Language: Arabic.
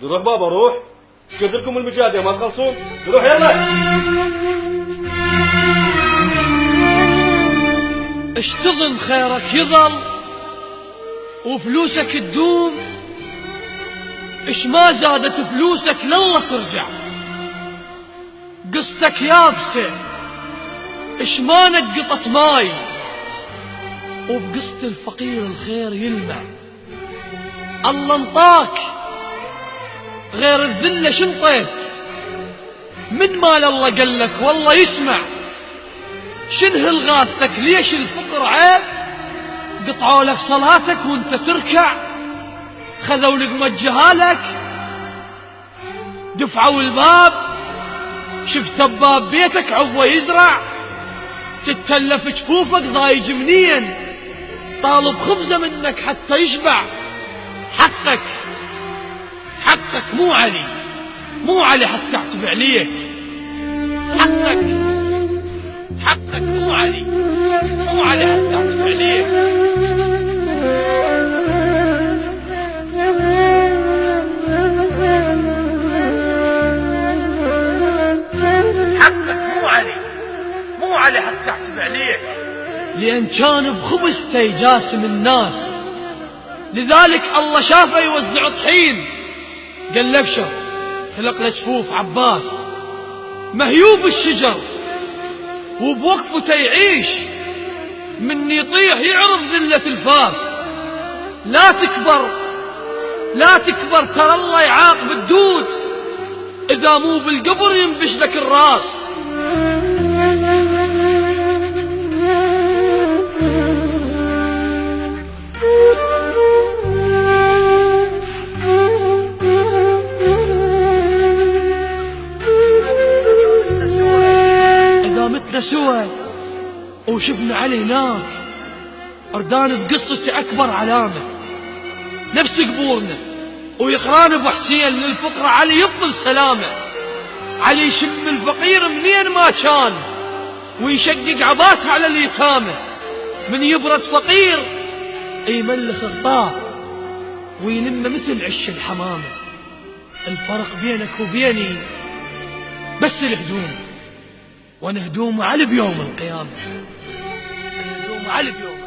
روح بابا روح. ايش قلت لكم المجادة ما تخلصون؟ روح يلا. اشتغل خيرك يظل وفلوسك تدوم. اش ما زادت فلوسك لله ترجع. قصتك يابسة اش ما نقطت ماي، وبقصة الفقير الخير يلمع. الله انطاك غير الذلة شنطيت، من مال الله قلك والله يسمع. شنه الغاثك ليش الفقر عيب؟ قطعوا لك صلاتك وانت تركع، خذوا لقمة جهالك دفعوا الباب. شفت بباب بيتك عضوه يزرع، تتلف جفوفك ضايج منين، طالب خبزة منك حتى يشبع. حقك حقك مو علي، مو علي حتى اعتب عليك. حقك مو علي، مو علي حتى اعتب عليك. حقك مو علي، مو علي حتى اعتب عليك. لأن كان بخبزته يجاسم الناس، لذلك الله شافه يوزع طحين، قال له ابشر خلق له جفوف عباس. مهيوب الشجر وبوقفته يعيش، من يطيح يعرف ذلة الفاس. لا تكبر لا تكبر، ترى الله يعاقب الدود، إذا مو بالقبر ينبش لك الراس. إذا متنا سوا وشفنا علي هناك، أردان بقصتي أكبر علامة نفس قبورنا، ويقران ابو حسين للفقر علي يبطل سلامه. علي يشم الفقير منين ما كان، ويشقق عباته على اليتامى. من يبرد فقير يملخ غطاه ويلم مثل عش الحمامه. الفرق بينك وبيني بس الهدوم، وانا هدوم علي بيوم القيامه. الهدوم علي بيوم